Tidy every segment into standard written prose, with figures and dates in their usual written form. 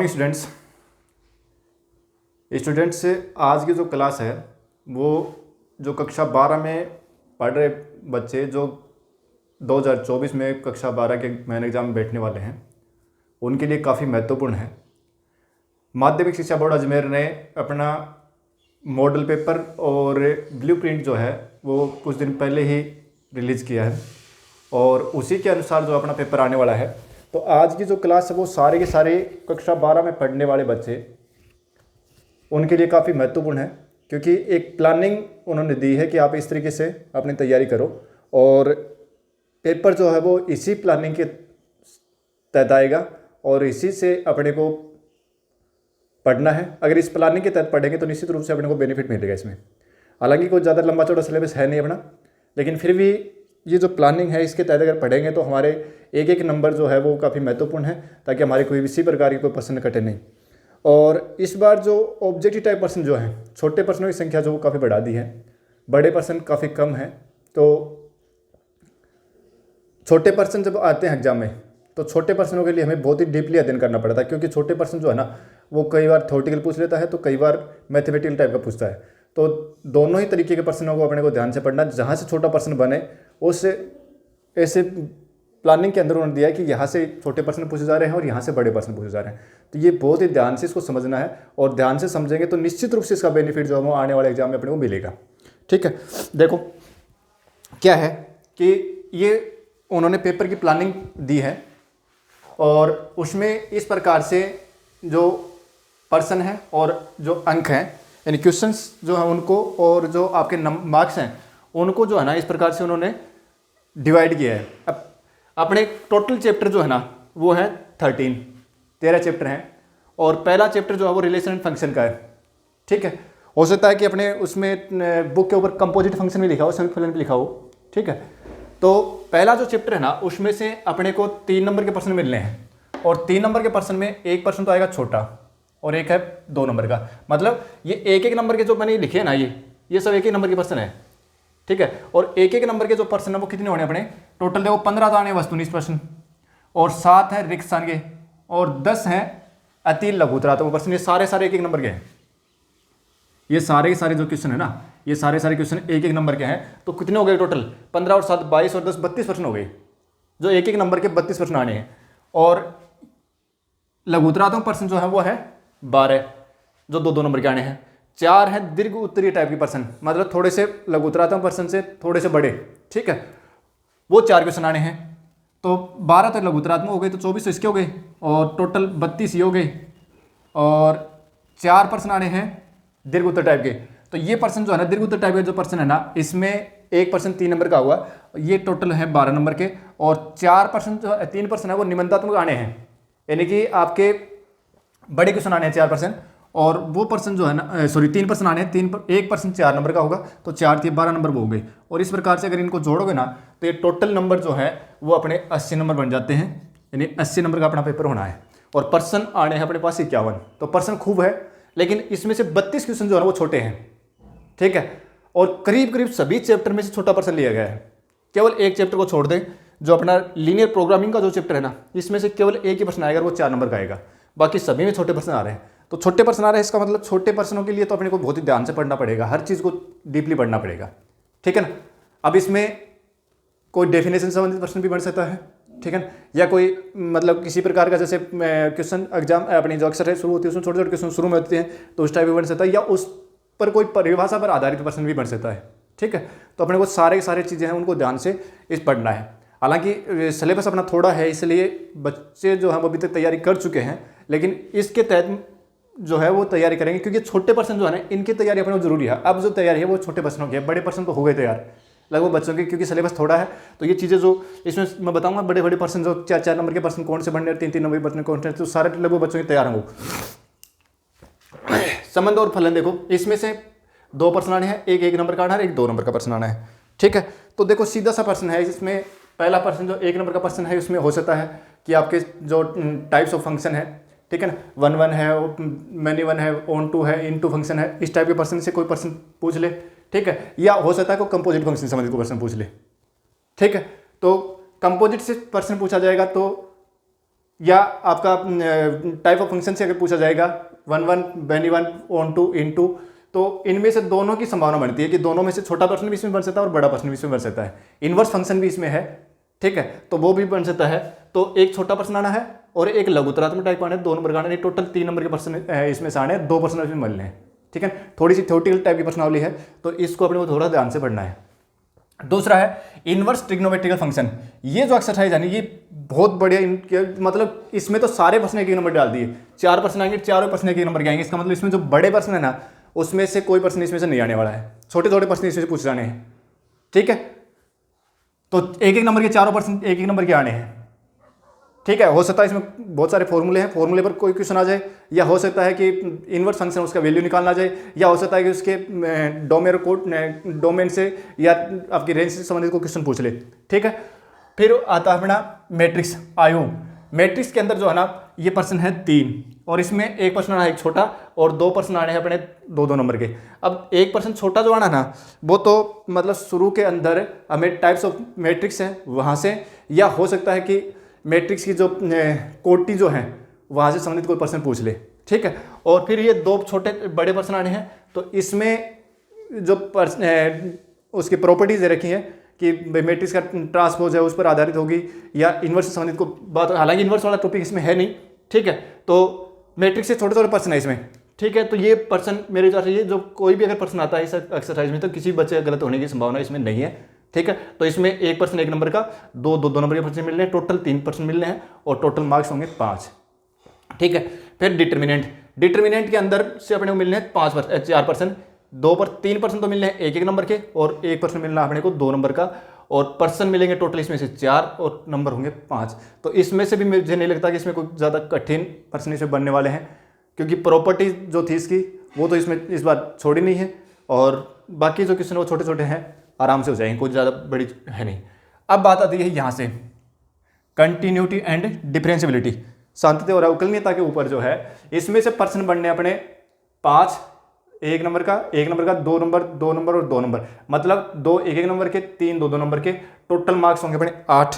Students students आज की जो क्लास है वो जो कक्षा 12 में पढ़ रहे बच्चे जो 2024 में कक्षा 12 के मेन एग्ज़ाम में बैठने वाले हैं उनके लिए काफ़ी महत्वपूर्ण है। माध्यमिक शिक्षा बोर्ड अजमेर ने अपना मॉडल पेपर और ब्लूप्रिंट जो है वो कुछ दिन पहले ही रिलीज़ किया है और उसी के अनुसार जो अपना पेपर आने वाला है। तो आज की जो क्लास है वो सारे के सारे कक्षा 12 में पढ़ने वाले बच्चे उनके लिए काफ़ी महत्वपूर्ण है, क्योंकि एक प्लानिंग उन्होंने दी है कि आप इस तरीके से अपनी तैयारी करो और पेपर जो है वो इसी प्लानिंग के तहत आएगा और इसी से अपने को पढ़ना है। अगर इस प्लानिंग के तहत पढ़ेंगे तो निश्चित रूप से अपने को बेनिफिट मिलेगा इसमें। हालांकि कोई ज़्यादा लंबा चौड़ा सिलेबस है नहीं अपना, लेकिन फिर भी ये जो प्लानिंग है इसके तहत अगर पढ़ेंगे तो हमारे एक एक नंबर जो है वो काफ़ी महत्वपूर्ण है, ताकि हमारे कोई किसी प्रकार की कोई प्रश्न कटे नहीं। और इस बार जो ऑब्जेक्टिव टाइप प्रश्न जो है, छोटे प्रश्नों की संख्या जो वो काफ़ी बढ़ा दी है, बड़े प्रश्न काफ़ी कम है। तो छोटे प्रश्न जब आते हैं एग्जाम में तो छोटे प्रश्नों के लिए हमें बहुत ही डीपली अध्ययन करना पड़ता है, क्योंकि छोटे प्रश्न जो है ना वो कई बार थ्योरेटिकल पूछ लेता है तो कई बार मैथमेटिकल टाइप का पूछता है। तो दोनों ही तरीके के प्रश्नों को अपने को ध्यान से पढ़ना, जहाँ से छोटा प्रश्न बने उस ऐसे प्लानिंग के अंदर उन्होंने दिया है कि यहाँ से छोटे प्रश्न पूछे जा रहे हैं और यहाँ से बड़े प्रश्न पूछे जा रहे हैं। तो ये बहुत ही ध्यान से इसको समझना है और ध्यान से समझेंगे तो निश्चित रूप से इसका बेनिफिट जो है वो आने वाले एग्जाम में अपने को मिलेगा। ठीक है, देखो क्या है कि ये उन्होंने पेपर की प्लानिंग दी है और उसमें इस प्रकार से जो पर्सन है और जो अंक हैं यानी क्वेश्चंस जो हैं उनको और जो आपके मार्क्स हैं उनको जो है ना इस प्रकार से उन्होंने डिवाइड किया है। अब अपने टोटल चैप्टर जो है ना वो है 13 चैप्टर हैं और पहला चैप्टर जो है वो रिलेशन एंड फंक्शन का है। ठीक है, हो सकता है कि अपने उसमें बुक के ऊपर कंपोजिट फंक्शन भी लिखा हो, संयुक्त फलन भी लिखा हो। ठीक है, तो पहला जो चैप्टर है ना उसमें से अपने को 3 नंबर के प्रश्न मिलने हैं और 3 नंबर के प्रश्न में एक प्रश्न तो आएगा छोटा और एक है 2 नंबर का। मतलब ये एक एक नंबर के जो मैंने लिखे हैं ना ये सब एक एक नंबर के प्रश्न है। ठीक है, और एक एक नंबर के जो प्रश्न है वो कितने होने अपने टोटल देखो 15 तो आने वस्तुनिष्ठ प्रश्न और 7 है रिक्त स्थान के और 10 हैं अति लघुतरात्मक प्रश्न। ये सारे एक एक नंबर के हैं। ये सारे जो क्वेश्चन है ना ये सारे क्वेश्चन एक एक नंबर के हैं। तो कितने हो गए टोटल 15 और 7 22 और 10 32 प्रश्न हो गए, जो एक एक नंबर के 32 प्रश्न आने हैं। और लघुतरात्मक प्रश्न जो है वो है 12 जो 2 नंबर के आने हैं। 4 है दीर्घ उत्तरीय टाइप के प्रश्न, मतलब थोड़े से लघुतरात्मक प्रश्न से थोड़े से बड़े। ठीक है, वो 4 क्वेश्चन आने हैं। तो 12 तो लघुतरात्मक हो गए तो 24 तो इसके हो गए और टोटल 32 ये हो गए और 4 प्रश्न आने हैं दीर्घ उत्तर टाइप के। तो ये प्रश्न जो है ना दीर्घ उत्तर टाइप के जो प्रश्न है ना इसमें एक प्रश्न 3 नंबर का हुआ, ये टोटल है 12 नंबर के और 4 प्रश्न जो 3 प्रश्न है वो निबंधात्मक आने हैं, यानी कि आपके बड़े क्वेश्चन आने हैं 4 प्रश्न और वो पर्सन जो है ना 3 पर्सन आने हैं। एक पर्सन 4 नंबर का होगा तो 4 3 12 नंबर वो हो गए। और इस प्रकार से अगर इनको जोड़ोगे ना तो ये टोटल नंबर जो है वो अपने 80 नंबर बन जाते हैं, यानी 80 नंबर का अपना पेपर होना है। और पर्सन आने हैं अपने पास 51। तो पर्सन खूब है, लेकिन इसमें से 32 क्वेश्चन जो है ना वो छोटे हैं। ठीक है, और करीब सभी चैप्टर में से छोटा पर्सन लिया गया है। केवल एक चैप्टर को छोड़ दें जो अपना लीनियर प्रोग्रामिंग का जो चैप्टर है ना इसमें से केवल एक ही प्रश्न आएगा, वो 4 नंबर का आएगा। बाकी सभी में छोटे प्रश्न आ रहे हैं। तो छोटे प्रश्न आ रहे हैं इसका मतलब छोटे प्रश्नों के लिए तो अपने को बहुत ही ध्यान से पढ़ना पड़ेगा, हर चीज़ को डीपली पढ़ना पड़ेगा। ठीक है ना। अब इसमें कोई डेफिनेशन संबंधित प्रश्न भी बन सकता है। ठीक है ना, या कोई मतलब किसी प्रकार का जैसे क्वेश्चन एग्जाम अपनी जो अक्सर है शुरू होती है उसमें छोटे क्वेश्चन शुरू में होते हैं तो उस टाइप भी बन सकता है, या उस पर कोई परिभाषा पर आधारित प्रश्न भी बन सकता है। ठीक है, तो अपने को सारे चीज़ें हैं उनको ध्यान से इस पढ़ना है। हालांकि सिलेबस अपना थोड़ा है इसलिए बच्चे जो हैं वो अभी तक तैयारी कर चुके हैं, लेकिन इसके तहत जो है वो तैयारी करेंगे, क्योंकि छोटे पर्सन जो है ना इनकी तैयारी अपने को जरूरी है। अब जो तैयारी है वो छोटे पर्सनों की है, बड़े पर्सन तो हो गए तैयार लगभग बच्चों के, क्योंकि सिलेबस थोड़ा है। तो ये चीज़ें जो इसमें मैं बताऊंगा बड़े पर्सन जो 4 नंबर के पर्सन कौन से बनने, 3 नंबर के पर्सन कौन से, तो सारे लगभग बच्चों के तैयार होंगे। संबंध और फलन देखो, इसमें से 2 पर्सन आने हैं, एक नंबर का आना है, एक 2 नंबर का पर्सन आना है। ठीक है, तो देखो सीधा सा पर्सन है। इसमें पहला पर्सन जो 1 नंबर का पर्सन है उसमें हो सकता है कि आपके जो टाइप्स ऑफ फंक्शन है, ठीक है ना, 1 1 है, मैनी 1 है, ऑन 2 है, इन 2 फंक्शन है, इस टाइप के पर्सन से कोई पर्सन पूछ ले। ठीक है, या हो सकता है कोई कंपोजिट फंक्शन संबंधित कोई पर्सन पूछ ले। ठीक है, तो कंपोजिट से पर्सन पूछा जाएगा तो या आपका टाइप ऑफ फंक्शन से अगर पूछा जाएगा 1 when 1 on 2 into, तो इनमें से दोनों की संभावना बनती है कि दोनों में से छोटा पर्सन भी इसमें बन सकता है और बड़ा पर्सन भी इसमें बन सकता है। इनवर्स फंक्शन भी इसमें है, ठीक है, तो वो भी बन सकता है। तो एक छोटा पर्सन आना है और एक लघुतरात्मक टाइप आना है, 2 नंबर का आना है, टोटल 3 नंबर के पर्सन इसमें से आने हैं, 2 पर्सन इसमें मिलने हैं, ठीक है। थोड़ी सी थ्योरेटिकल टाइप की प्रश्नावली है, तो इसको अपने को थोड़ा ध्यान से पढ़ना है। दूसरा है इनवर्स ट्रिग्नोमेट्रिकल फंक्शन। ये जो एक्सरसाइज है ना, ये बहुत बढ़िया, मतलब इसमें तो सारे पर्सन एक नंबर डाल दिए, 4 पर्सन आएंगे, चारों पर्सन एक नंबर के आएंगे। इसका मतलब इसमें जो बड़े पर्सन है ना, उसमें से कोई पर्सन इसमें से नहीं आने वाला है, छोटे छोटे पर्सन इसमें से पूछ जाने हैं, ठीक है। तो एक एक नंबर के चारों पर्सन एक एक नंबर के आने हैं, ठीक है। हो सकता है इसमें बहुत सारे फॉर्मूले हैं, फॉर्मूले पर कोई क्वेश्चन आ जाए, या हो सकता है कि इनवर्स फंक्शन उसका वैल्यू निकालना जाए, या हो सकता है कि उसके डोमेन से या आपकी रेंज से संबंधित कोई क्वेश्चन पूछ ले, ठीक है। फिर आता है अपना मैट्रिक्स आयु। मैट्रिक्स के अंदर जो है ना, ये पर्सन है 3 और इसमें एक पर्सन आना है एक छोटा और 2 पर्सन आने हैं अपने 2-2 नंबर के। अब एक पर्सन छोटा जो आना ना, वो तो मतलब शुरू के अंदर हमें टाइप्स ऑफ मैट्रिक्स है वहाँ से, या हो सकता है कि मैट्रिक्स की जो कोटि जो है वहाँ से संबंधित कोई पर्सन पूछ ले, ठीक है। और फिर ये 2 छोटे बड़े पर्सन आने हैं, तो इसमें जो उसकी प्रॉपर्टीज दे रखी हैं कि मैट्रिक्स का ट्रांसपोज है उस पर आधारित होगी, या इन्वर्स से संबंधित को बात, हालांकि इन्वर्स वाला टॉपिक इसमें है नहीं, ठीक है। तो मैट्रिक्स से छोटे छोटे पर्सन है इसमें, ठीक है। तो ये पर्सन मेरे हिसाब से, ये जो कोई भी अगर पर्सन आता है इस एक्सरसाइज में, तो किसी बच्चे गलत होने की संभावना इसमें नहीं है, ठीक है। तो इसमें एक पर्सन एक नंबर का, 2 नंबर के पर्सन मिलने हैं, टोटल 3 पर्सन मिलने हैं और टोटल मार्क्स होंगे 5, ठीक है। फिर डिटर्मिनेंट के अंदर से अपने को मिलने हैं 4 पर्सन, 3 पर्सन तो मिलने हैं एक नंबर के और 1 पर्सन मिलना अपने को 2 नंबर का, और पर्सन मिलेंगे टोटल इसमें से 4 और नंबर होंगे 5। तो इसमें से भी मुझे नहीं लगता कि इसमें कोई ज़्यादा कठिन पर्सन इसमें बनने वाले हैं, क्योंकि प्रॉपर्टी जो थी इसकी वो तो इसमें इस बार छोड़ी नहीं है, और बाकी जो क्वेश्चन वो छोटे छोटे हैं, आराम से हो जाएंगे, कोई ज़्यादा बड़ी है नहीं। अब बात आती है यहाँ से कंटिन्यूटी एंड डिफरेंशियबिलिटी, सांतत्य और अवकलनीयता के ऊपर जो है, इसमें से पर्सन बनने अपने 5, एक नंबर का 2 नंबर और 2 नंबर, मतलब 2 एक नंबर के, 3 2 नंबर के, टोटल मार्क्स होंगे अपने 8,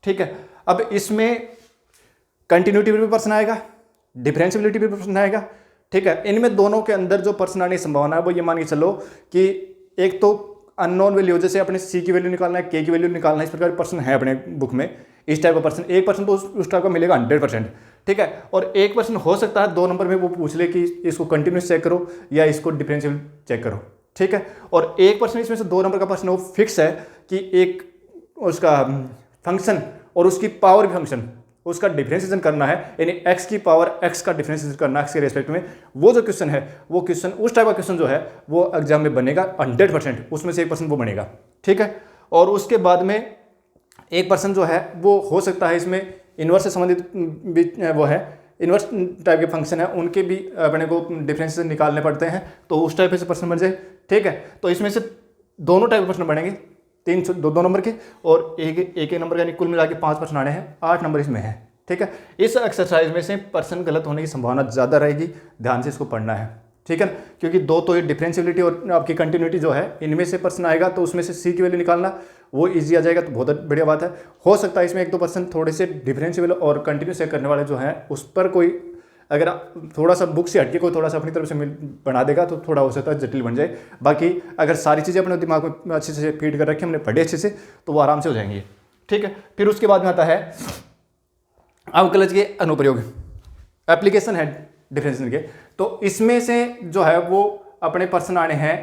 ठीक है। अब इसमें कंटिन्यूटी भी पर्सन आएगा, डिफरेंशियबिलिटी भी पर्सन आएगा, ठीक है। इनमें दोनों के अंदर जो पर्सन आने की संभावना है वो ये मान के चलो कि एक तो अननोन वैल्यू, जैसे अपने सी की वैल्यू निकालना है, के की वैल्यू निकालना है, इस प्रकार पर्सन है अपने बुक में, इस टाइप का पर्सन, एक पर्सन तो उस टाइप का मिलेगा 100%, ठीक है। और एक पर्सन हो सकता है 2 नंबर में वो पूछ ले कि इसको कंटिन्यूस चेक करो या इसको डिफरेंशियल चेक करो, ठीक है। और एक पर्सन इसमें से 2 नंबर का पर्सन वो फिक्स है कि एक उसका फंक्शन और उसकी पावर फंक्शन, उसका डिफरेंशिएशन करना है, यानी x की पावर x का डिफरेंशिएशन करना है x के रेस्पेक्ट में। वो जो क्वेश्चन है, वो क्वेश्चन उस टाइप का क्वेश्चन जो है वो एग्जाम में बनेगा 100%, उसमें से 1% वो बनेगा, ठीक है। और उसके बाद में एक पर्सन जो है वो हो सकता है इसमें इन्वर्स से संबंधित वो है, इन्वर्स टाइप के फंक्शन है, उनके भी अपने को डिफरेंशिएशन निकालने पड़ते हैं, तो उस टाइप से पर्सन बन जाए, ठीक है। तो इसमें से दोनों टाइप के पर्सन बनेंगे, 2 नंबर के और एक नंबर का, कुल मिला के 5 पर्सन आने हैं, 8 नंबर इसमें है, ठीक है। इस एक्सरसाइज में से पर्सन गलत होने की संभावना ज़्यादा रहेगी, ध्यान से इसको पढ़ना है, ठीक है ना। क्योंकि 2 तो ये डिफरेंशियबिलिटी और आपकी कंटिन्यूटी जो है, इनमें से पर्सन आएगा, तो उसमें से सी की वैल्यू निकालना वो ईजी आ जाएगा, तो बहुत बढ़िया बात है। हो सकता है इसमें 1-2 पर्सन थोड़े से डिफरेंशियबल और कंटिन्यूस चेक करने वाले जो हैं, उस पर कोई अगर थोड़ा सा बुक से हटके कोई थोड़ा सा अपनी तरफ से बना देगा तो थोड़ा हो सकता है जटिल बन जाए। बाकी अगर सारी चीज़ें अपने दिमाग में अच्छे से फीड कर रखी हमने, पढ़े अच्छे से, तो वो आराम से हो जाएंगी, ठीक है। फिर उसके बाद में आता है अवकलज के अनुप्रयोग, एप्लीकेशन है डिफरेंशिएशन के। तो इसमें से जो है वो अपने पर्सन आने हैं,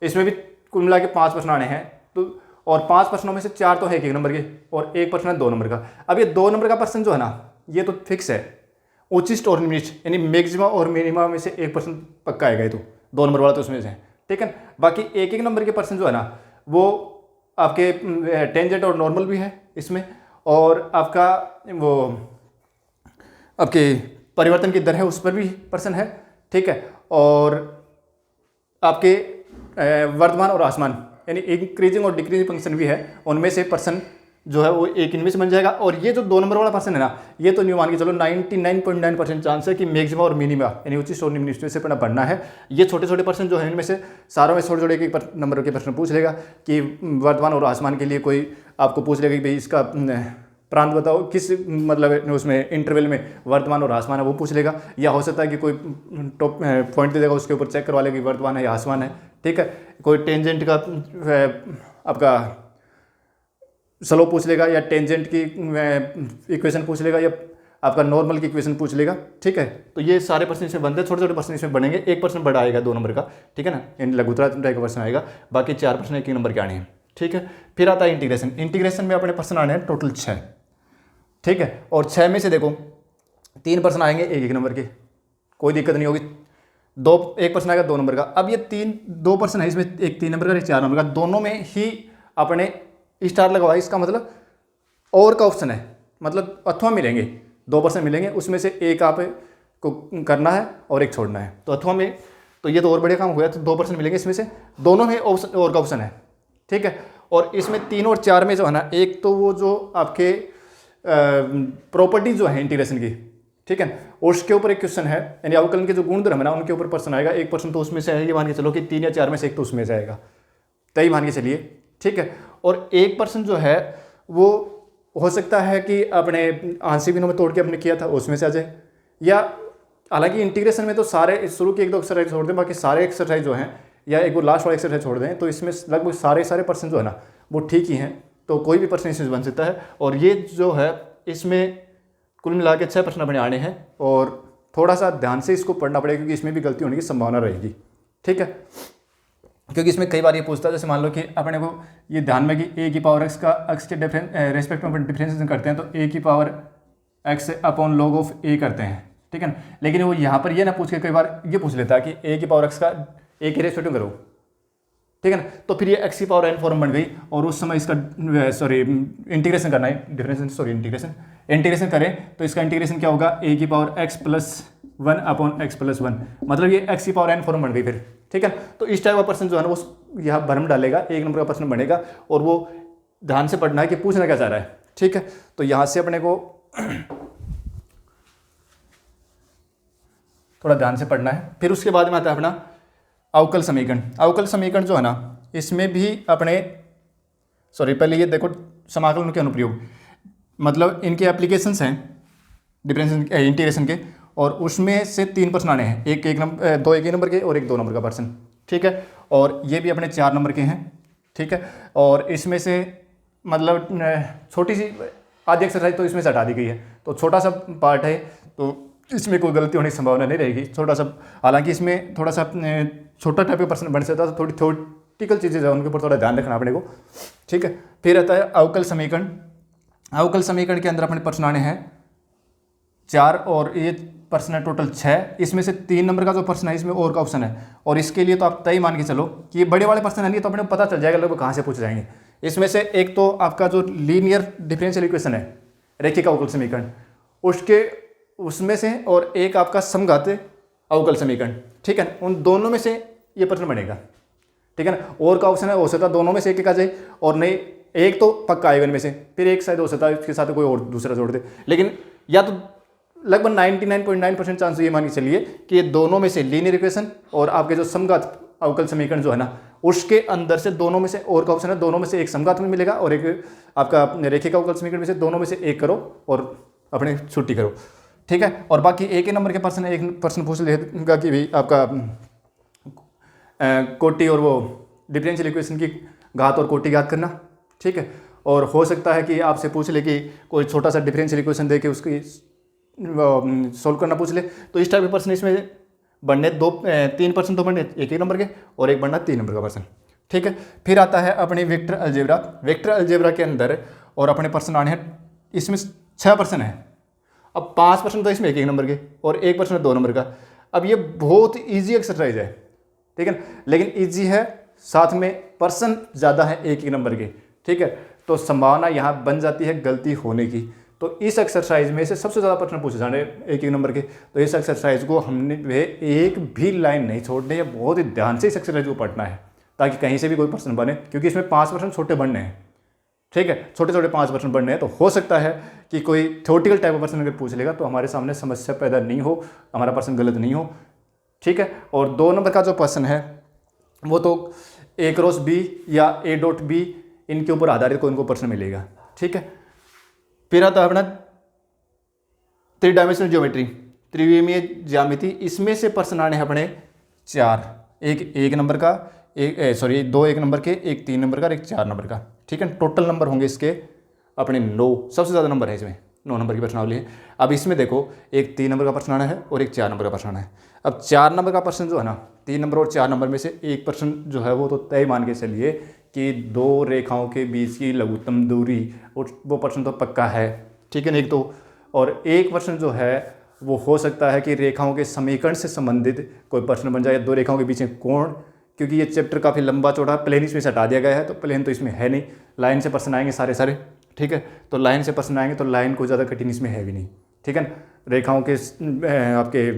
इसमें भी कुल मिला के 5 पर्सन आने हैं, तो और 5 पर्सनों में से 4 तो है 1 नंबर के और 1 पर्सन है 2 नंबर का। अब ये 2 नंबर का पर्सन जो है ना, ये तो फिक्स है, उचिष्ट और निम्निष्ट, यानी मैक्सिमा और मिनिमा में से 1 पक्का आएगा, ये तो 2 नंबर वाला तो उसमें से है, ठीक है। बाकी 1 नंबर के पर्सन जो है ना, वो आपके टेंजेंट और नॉर्मल भी है इसमें, और आपका वो आपके परिवर्तन की दर है उस पर भी पर्सन है, ठीक है। और आपके वर्तमान और आसमान, यानी इंक्रीजिंग और डिक्रीजिंग फंक्शन भी है, उनमें से पर्सन जो है वो एक इनमें से बन जाएगा। और ये जो 2 नंबर वाला पर्सन है ना, ये तो न्यू मान के चलो 99.9% चांस है कि मैक्सिमा और मिनिमा, यानी उचिष्ट और निम्न से पढ़ना है। ये छोटे छोटे पर्सन जो है, इनमें से सारों में छोटे छोटे एक नंबर के प्रश्न पूछ लेगा कि वर्तमान और आसमान के लिए कोई आपको पूछ लेगा कि भाई इसका प्रांत बताओ किस मतलब उसमें इंटरवल में वर्तमान और ह्रासमान है वो पूछ लेगा, या हो सकता है कि कोई टॉप पॉइंट दे देगा उसके ऊपर चेक करवा लेगा कि वर्तमान है या ह्रासमान है। ठीक है, कोई टेंजेंट का आपका स्लोप पूछ लेगा, या टेंजेंट की इक्वेशन पूछ लेगा, या आपका नॉर्मल की इक्वेशन पूछ लेगा। ठीक है, तो ये सारे प्रश्न इसमें बनते हैं, छोटे छोटे प्रश्न इसमें बनेंगे। एक प्रश्न बड़ा आएगा 2 नंबर का, ठीक है ना, इन लघुत्तरा टाइप का प्रश्न आएगा, बाकी 4 प्रश्न 1 नंबर के आने हैं। ठीक है, फिर आता है इंटीग्रेशन। इंटीग्रेशन में अपने प्रश्न आने हैं टोटल 6। ठीक है, और 6 में से देखो 3 प्रश्न आएंगे 1 नंबर के, कोई दिक्कत नहीं होगी। एक प्रश्न आएगा 2 नंबर का। अब ये 2 प्रश्न है, इसमें एक 3 नंबर का, एक 4 नंबर का, दोनों में ही अपने स्टार लगवाया। इसका मतलब और का ऑप्शन है, मतलब अथवा मिलेंगे, 2 प्रश्न मिलेंगे, उसमें से एक आप को करना है और एक छोड़ना है। तो अथवा में तो ये तो और बढ़िया काम हुआ, तो 2 प्रश्न मिलेंगे, इसमें से दोनों में ऑप्शन और का ऑप्शन है। ठीक है, और इसमें 3 और 4 में जो है ना, एक तो वो जो आपके प्रॉपर्टीज जो है इंटीग्रेशन की, ठीक है, उसके ऊपर एक क्वेश्चन है, यानी अवकलन के जो गुणधर्म है ना उनके ऊपर प्रश्न आएगा। एक प्रश्न तो उसमें से आएगा, मान के चलो कि 3 या 4 में से एक तो उसमें से आएगा, तय मान के चलिए। ठीक है, और एक प्रश्न जो है वो हो सकता है कि अपने आंशिक भिन्नों में तोड़ के अपने किया था उसमें से आ जाए, या हालांकि इंटीग्रेशन में तो सारे शुरू के 1-2 एक्सरसाइज छोड़ दें, बाकी सारे एक्सरसाइज जो हैं, या एक वो लास्ट वाला एक्सरसाइज छोड़ दें, तो इसमें लगभग सारे प्रश्न जो है ना वो ठीक ही हैं। तो कोई भी प्रश्न इसमें बन सकता है, और ये जो है इसमें कुल मिला के 6 प्रश्न अपने आने हैं, और थोड़ा सा ध्यान से इसको पढ़ना पड़ेगा क्योंकि इसमें भी गलती होने की संभावना रहेगी। ठीक है, क्योंकि इसमें कई बार ये पूछता है, जैसे मान लो कि अपने को ये ध्यान में कि ए की पावर एक्स का एक्स के रेस्पेक्ट में अपन डिफ्रेंशिएशन करते हैं, तो ए की power x upon log of a करते हैं। ठीक है ना, लेकिन वो यहाँ पर ये ना पूछ के कई बार ये पूछ लेता है कि ए की पावर एक्स का ए के रेस्पेक्ट में करो। ठीक है ना, तो फिर ये एक्स की पावर एन फॉर्म बन गई, और उस समय इसका इंटीग्रेशन करना है, इंटीग्रेशन करें तो इसका इंटीग्रेशन क्या होगा, ए की power x plus 1 upon x plus 1, मतलब ये एक्स की पावर एन फॉर्म बन गई फिर। ठीक है, तो इस टाइप का प्रश्न जो है ना वो यहाँ भरम डालेगा, 1 नंबर का प्रश्न बनेगा, और वो ध्यान से पढ़ना है कि पूछना क्या चाह रहा है। ठीक है, तो यहाँ से अपने को थोड़ा ध्यान से पढ़ना है। फिर उसके बाद में आता है अपना अवकल समीकरण। अवकल समीकरण जो है ना, इसमें भी अपने पहले ये देखो समाकलन के अनुप्रयोग, मतलब इनके एप्लीकेशंस हैं डिफरेंशिएशन इंटीग्रेशन के, और उसमें से 3 प्रश्न आने हैं, एक नंबर, 2 1 नंबर के और एक 2 नंबर का प्रश्न। ठीक है, और ये भी अपने 4 नंबर के हैं। ठीक है, और इसमें से मतलब छोटी सी आधी एक्सरसाइज तो इसमें से हटा दी गई है, तो छोटा सा पार्ट है, तो इसमें कोई गलती होने की संभावना नहीं रहेगी। छोटा सा, हालांकि इसमें थोड़ा सा छोटा टाइप का प्रश्न बन सकता है, तो थोड़ी थ्योरेटिकल चीज़ें जो है उनके ऊपर थोड़ा ध्यान रखना अपने को। ठीक है, फिर आता है अवकल समीकरण। अवकल समीकरण के अंदर अपने प्रश्न आने हैं 4, और ये प्रश्न है टोटल 6। इसमें से 3 नंबर का जो प्रश्न है इसमें और का ऑप्शन है, और इसके लिए तो आप तय मान के चलो कि ये बड़े वाले प्रश्न है नहीं, तो अपने को पता चल जाएगा लोग कहाँ से पूछे जाएंगे। इसमें से एक तो आपका जो लीनियर डिफरेंशियल इक्वेशन है, रेखिक अवकल समीकरण, उसमें से, और एक आपका समघात अवकल समीकरण। ठीक है, उन दोनों में से ये प्रश्न बनेगा। ठीक है ना, और का ऑप्शन है, हो सकता है दोनों में से एक आ जाए, और नहीं एक तो पक्का आएगा इनमें से, फिर एक शायद हो सकता है इसके साथ कोई और दूसरा जोड़ दे, लेकिन या तो लगभग 99.9% चांस ये मान के चलिए कि ये दोनों में से लीनियर इक्वेशन और आपके जो समघात अवकल समीकरण जो है ना, उसके अंदर से दोनों में से और का ऑप्शन है, दोनों में से एक समघात में मिलेगा और एक आपका रेखिक अवकल समीकरण में से, दोनों में से एक करो और अपने छुट्टी करो। ठीक है, और बाकी एक नंबर के प्रश्न, एक प्रश्न पूछ लेगा कि भाई आपका कोटि और वो डिफरेंशियल इक्वेशन की घात और कोटि ज्ञात करना। ठीक है, और हो सकता है कि आपसे पूछ ले कि कोई छोटा सा डिफरेंशियल इक्वेशन दे के उसकी सोल्व करना पूछ ले, तो इस टाइप के प्रश्न इसमें बनने 3 प्रश्न तो बनने 1 नंबर के, और एक बनना 3 नंबर का प्रश्न। ठीक है, फिर आता है अपने वेक्टर अलजेब्रा। वेक्टर अलजेब्रा के अंदर और अपने प्रश्न आने हैं, इसमें 6 प्रश्न हैं। अब 5 प्रश्न तो इसमें 1 नंबर के, और एक प्रश्न 2 नंबर का। अब ये बहुत ईजी एक्सरसाइज है, ठीक है, लेकिन ईजी है, साथ में प्रश्न ज़्यादा है 1 नंबर के। ठीक है, तो संभावना यहाँ बन जाती है गलती होने की। तो इस एक्सरसाइज में से सबसे ज़्यादा प्रश्न पूछे जाने 1 नंबर के, तो इस एक्सरसाइज को हमने वे एक भी लाइन नहीं छोड़ने, या बहुत ही ध्यान से इस एक्सरसाइज को पढ़ना है ताकि कहीं से भी कोई प्रश्न बने, क्योंकि इसमें 5 प्रश्न छोटे बनने हैं। ठीक है, छोटे छोटे 5 प्रश्न बनने हैं, तो हो सकता है कि कोई थ्योरेटिकल टाइप का प्रश्न अगर पूछ लेगा तो हमारे सामने समस्या पैदा नहीं हो, हमारा प्रश्न गलत नहीं हो। ठीक है, और 2 नंबर का जो प्रश्न है वो तो A×B या A.B इनके ऊपर आधारित कोई इनको प्रश्न मिलेगा। ठीक है, फिर आता है अपना 3 डायमेंशनल ज्योमेट्री, त्रिविमीय ज्यामिति। इसमें से प्रश्न आने हैं अपने 4, एक नंबर का, दो 1 नंबर के, एक 3 नंबर का और एक 4 नंबर का। ठीक है, टोटल नंबर होंगे इसके अपने 9, सबसे ज़्यादा नंबर है इसमें, 9 नंबर की प्रश्नावली है। अब इसमें देखो एक 3 नंबर का प्रश्न आना है और एक 4 नंबर का प्रश्न आना है। अब 4 नंबर का प्रश्न जो है ना, 3 नंबर और 4 नंबर में से एक प्रश्न जो है वो तो तय मान के चलिए कि 2 रेखाओं के बीच की लघुत्तम दूरी, और वो प्रश्न तो पक्का है। ठीक है ना, एक तो, और एक प्रश्न जो है वो हो सकता है कि रेखाओं के समीकरण से संबंधित कोई प्रश्न बन जाए, 2 रेखाओं के बीच में कोण, क्योंकि ये चैप्टर काफ़ी लंबा चौड़ा, प्लेन इसमें से हटा दिया गया है, तो प्लेन तो इसमें है नहीं, लाइन से प्रश्न आएंगे सारे। ठीक है, तो लाइन से प्रश्न आएंगे, तो लाइन को ज़्यादा कठिन इसमें है भी नहीं। ठीक है ना, रेखाओं के आपके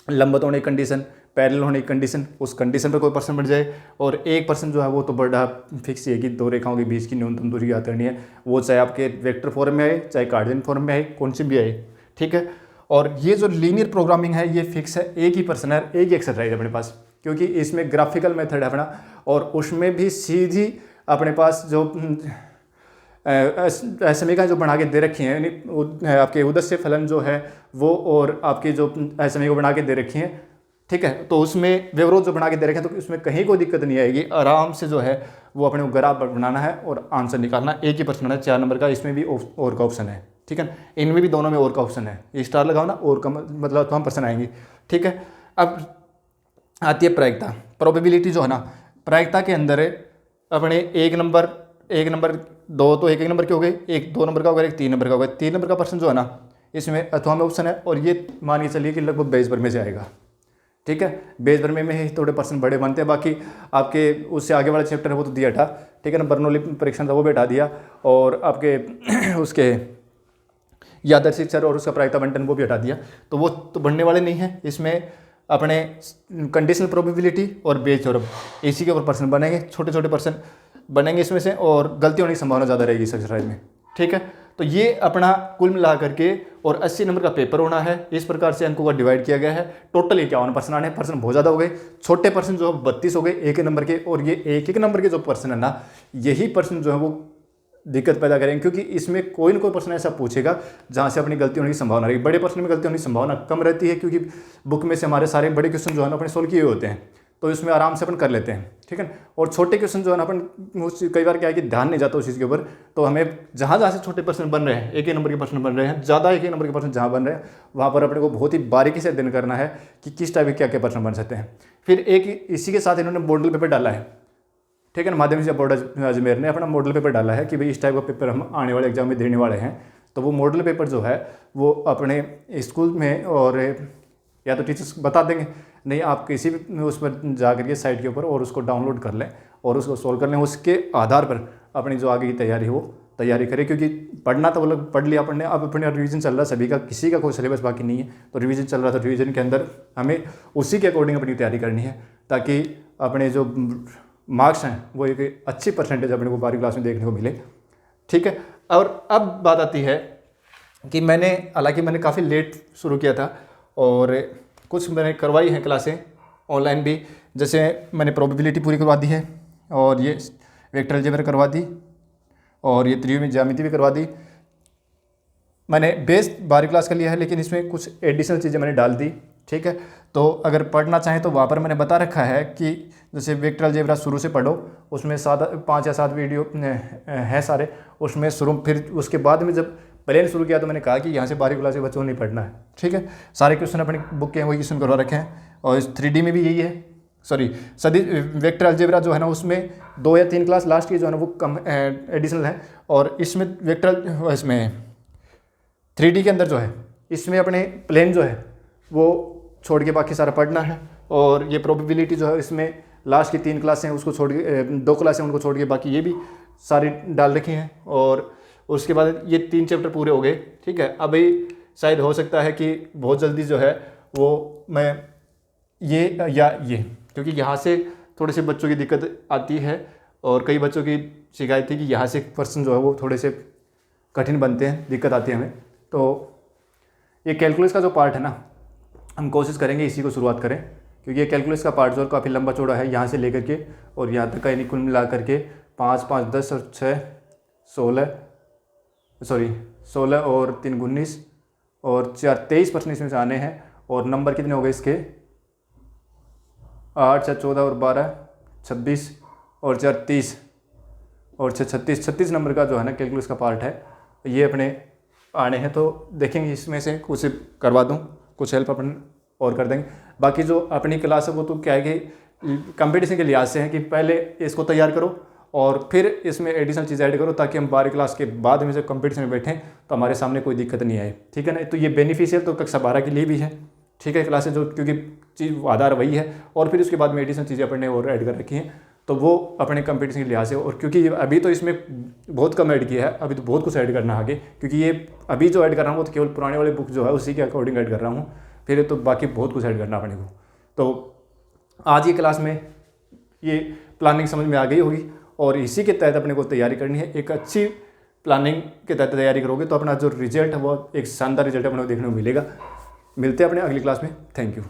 लंबवत होने की कंडीशन, पैरेलल होने की कंडीशन, उस कंडीशन पर कोई प्रश्न बन जाए, और एक प्रश्न जो है वो तो बड़ा फिक्स है कि 2 रेखाओं के बीच की न्यूनतम दूरी ज्ञात करनी है, वो चाहे आपके वेक्टर फॉर्म में आए, चाहे कार्टेशियन फॉर्म में आए, कौन सी भी आए। ठीक है, और ये जो लीनियर प्रोग्रामिंग है ये फिक्स है, एक ही प्रश्न है, एक ही एक्सरसाइज है अपने पास, क्योंकि इसमें ग्राफिकल मेथड है अपना, और उसमें भी सीधी अपने पास जो समीकरण जो बना के दे रखी हैं, यानी आपके उद्देश्य फलन जो है वो, और आपकी जो समीकरण बना के दे रखी हैं। ठीक है, तो उसमें विवरोध जो बना के दे रखे हैं, तो उसमें कहीं कोई दिक्कत नहीं आएगी, आराम से जो है वो अपने को ग्राफ बनाना है और आंसर निकालना। एक ही प्रश्न है 4 नंबर का, इसमें भी और का ऑप्शन है। ठीक है, इनमें भी दोनों में और का ऑप्शन है, ये स्टार लगाओ ना, और का मतलब तो हम प्रश्न आएंगे। ठीक है, अब आती है प्रायिकता, प्रोबेबिलिटी जो है ना, प्रायिकता के अंदर अपने 1 नंबर 2 तो 1 नंबर के हो गए, एक 2 नंबर का होगा, एक 3 नंबर का होगा। 3 नंबर का प्रश्न जो है ना, इसमें अथवा में ऑप्शन है, और ये मान के चलिए कि लगभग बेस भर में से आएगा। ठीक है, बेस भर में ही थोड़े प्रश्न बड़े बनते हैं, बाकी आपके उससे आगे वाला चैप्टर है वो तो दिया था। ठीक है ना, बर्नौली परीक्षण था वो भी हटा दिया, और आपके उसके यादृच्छिक चर और उसका प्रायिकता बंटन वो भी हटा दिया, तो वो तो बढ़ने वाले नहीं है। इसमें अपने कंडीशनल प्रोबेबिलिटी और बेस थ्योरम, इसी के ऊपर प्रश्न बनेंगे, छोटे छोटे प्रश्न बनेंगे इसमें से, और गलती होने की संभावना ज़्यादा रहेगी इस एक्सरसाइज में। ठीक है, तो ये अपना कुल मिला करके और 80 नंबर का पेपर होना है। इस प्रकार से अंकों का डिवाइड किया गया है। टोटल 51 प्रश्न आने, प्रश्न बहुत ज़्यादा हो गए। छोटे प्रश्न जो 32 हो गए 1 नंबर के, और ये 1 नंबर के जो प्रश्न है ना, यही प्रश्न जो है वो दिक्कत पैदा करेंगे, क्योंकि इसमें कोई ना कोई प्रश्न ऐसा पूछेगा जहाँ से अपनी गलती होने की संभावना रहेगी। बड़े प्रश्न में गलती होने की संभावना कम रहती है, क्योंकि बुक में से हमारे सारे बड़े क्वेश्चन जो है ना अपने सोल्व किए होते हैं, तो इसमें आराम से अपन कर लेते हैं। ठीक है, और छोटे क्वेश्चन जो है ना अपन कई बार क्या है कि ध्यान नहीं जाता उस चीज़ के ऊपर, तो हमें जहाँ जहाँ से छोटे प्रश्न बन रहे हैं, 1 नंबर के प्रश्न बन रहे हैं, ज़्यादा 1 नंबर के प्रश्न जहाँ बन रहे हैं, वहाँ पर अपने को बहुत ही बारीकी से अध्ययन करना है कि किस टाइप के क्या क्या प्रश्न बन सकते हैं। फिर एक इसी के साथ इन्होंने मॉडल पेपर डाला है। ठीक है ना, माध्यमिक बोर्ड अजमेर ने अपना मॉडल पेपर डाला है कि भाई इस टाइप का पेपर हम आने वाले एग्जाम में देने वाले हैं। तो वो मॉडल पेपर जो है वो अपने स्कूल में, और या तो टीचर्स बता देंगे, नहीं आप किसी भी उस पर जा करके साइट के ऊपर और उसको डाउनलोड कर लें और उसको सोल्व कर लें। उसके आधार पर अपनी जो आगे की तैयारी है वो तैयारी करें, क्योंकि पढ़ना तो वो लोग पढ़ लिया अपन ने, अब अपने रिवीजन चल रहा है सभी का, किसी का कोई सिलेबस बाकी नहीं है, तो रिवीजन चल रहा था। रिवीजन के अंदर हमें उसी के अकॉर्डिंग अपनी तैयारी करनी है, ताकि अपने जो मार्क्स हैं वो एक अच्छी परसेंटेज अपने को 12वीं क्लास में देखने को मिले। ठीक है, और अब बात आती है कि हालांकि मैंने काफ़ी लेट शुरू किया था, और कुछ मैंने करवाई हैं क्लासें ऑनलाइन भी, जैसे मैंने प्रोबेबिलिटी पूरी करवा दी है, और ये वेक्टर अलजेब्रा करवा दी, और ये त्रिविमीय ज्यामिति भी करवा दी। मैंने बेस 12वीं क्लास का लिया है, लेकिन इसमें कुछ एडिशनल चीज़ें मैंने डाल दी। ठीक है, तो अगर पढ़ना चाहें तो वहाँ पर मैंने बता रखा है कि जैसे वेक्टर अलजेब्रा शुरू से पढ़ो, उसमें 5 या 7 वीडियो हैं सारे, उसमें शुरू, फिर उसके बाद में जब प्लेन शुरू किया तो मैंने कहा कि यहाँ से 12वीं क्लास के बच्चों को नहीं पढ़ना है। ठीक है, सारे क्वेश्चन अपनी बुक के हैं वही क्वेश्चन करवा रखे हैं, और इस 3D में भी यही है। सदी वेक्टर अलजेब्रा जो है ना उसमें 2 या 3 क्लास लास्ट की जो है ना वो कम एडिशनल है, और इसमें इसमें 3D के अंदर जो है इसमें अपने प्लेन जो है वो छोड़ के बाकी सारा पढ़ना है। और ये प्रोबेबिलिटी जो है इसमें लास्ट की 3 क्लासें उसको छोड़ के 2 क्लासें उनको छोड़ के बाकी ये भी सारी डाल रखी हैं, और उसके बाद ये 3 चैप्टर पूरे हो गए। ठीक है, अभी शायद हो सकता है कि बहुत जल्दी जो है वो मैं ये क्योंकि यहाँ से थोड़े से बच्चों की दिक्कत आती है, और कई बच्चों की शिकायत थी कि यहाँ से क्वेश्चन जो है वो थोड़े से कठिन बनते हैं, दिक्कत आती है हमें। तो ये कैलकुलस का जो पार्ट है ना, हम कोशिश करेंगे इसी को शुरुआत करें, क्योंकि ये कैलकुलस का पार्ट जो है काफ़ी लंबा चौड़ा है, यहाँ से लेकर के और यहाँ तक का, यानी कुल मिला करके 5, 5, 10 और 6, 16 और 3 19 और 4 23% इसमें से आने हैं। और नंबर कितने हो गए इसके 8 4 14 और 12 26 और 4 30 और 6 36 नंबर का जो है ना कैलकुलस का पार्ट है ये अपने आने हैं। तो देखेंगे इसमें से कुछ करवा दूँ, कुछ हेल्प अपन और कर देंगे। बाकी जो अपनी क्लास है वो तो क्या है कि कंपटीशन के लिहाज से है कि पहले इसको तैयार करो और फिर इसमें एडिशनल चीज़ ऐड करो ताकि हम 12 क्लास के बाद में जब कंपटीशन में बैठें तो हमारे सामने कोई दिक्कत नहीं आए, ठीक है ना। तो ये बेनिफिशियल तो कक्षा 12 के लिए भी है, ठीक है, क्लासेज जो, क्योंकि चीज़ आधार वही है और फिर उसके बाद में एडिशनल चीज़ें अपने और ऐड कर रखी हैं तो वो अपने कंपटीशन के लिहाज से। और क्योंकि अभी तो इसमें बहुत कम ऐड किया है, अभी तो बहुत कुछ ऐड करना है आगे, क्योंकि ये अभी जो ऐड कर रहा हूँ वो तो केवल पुराने वाले बुक जो है उसी के अकॉर्डिंग ऐड कर रहा हूँ, फिर तो बाकी बहुत कुछ ऐड करना अपने को। तो आज की क्लास में ये प्लानिंग समझ में आ गई होगी और इसी के तहत अपने को तैयारी करनी है। एक अच्छी प्लानिंग के तहत तैयारी करोगे तो अपना जो रिजल्ट है वो एक शानदार रिजल्ट अपने को देखने को मिलेगा। मिलते हैं अपने अगली क्लास में। Thank you.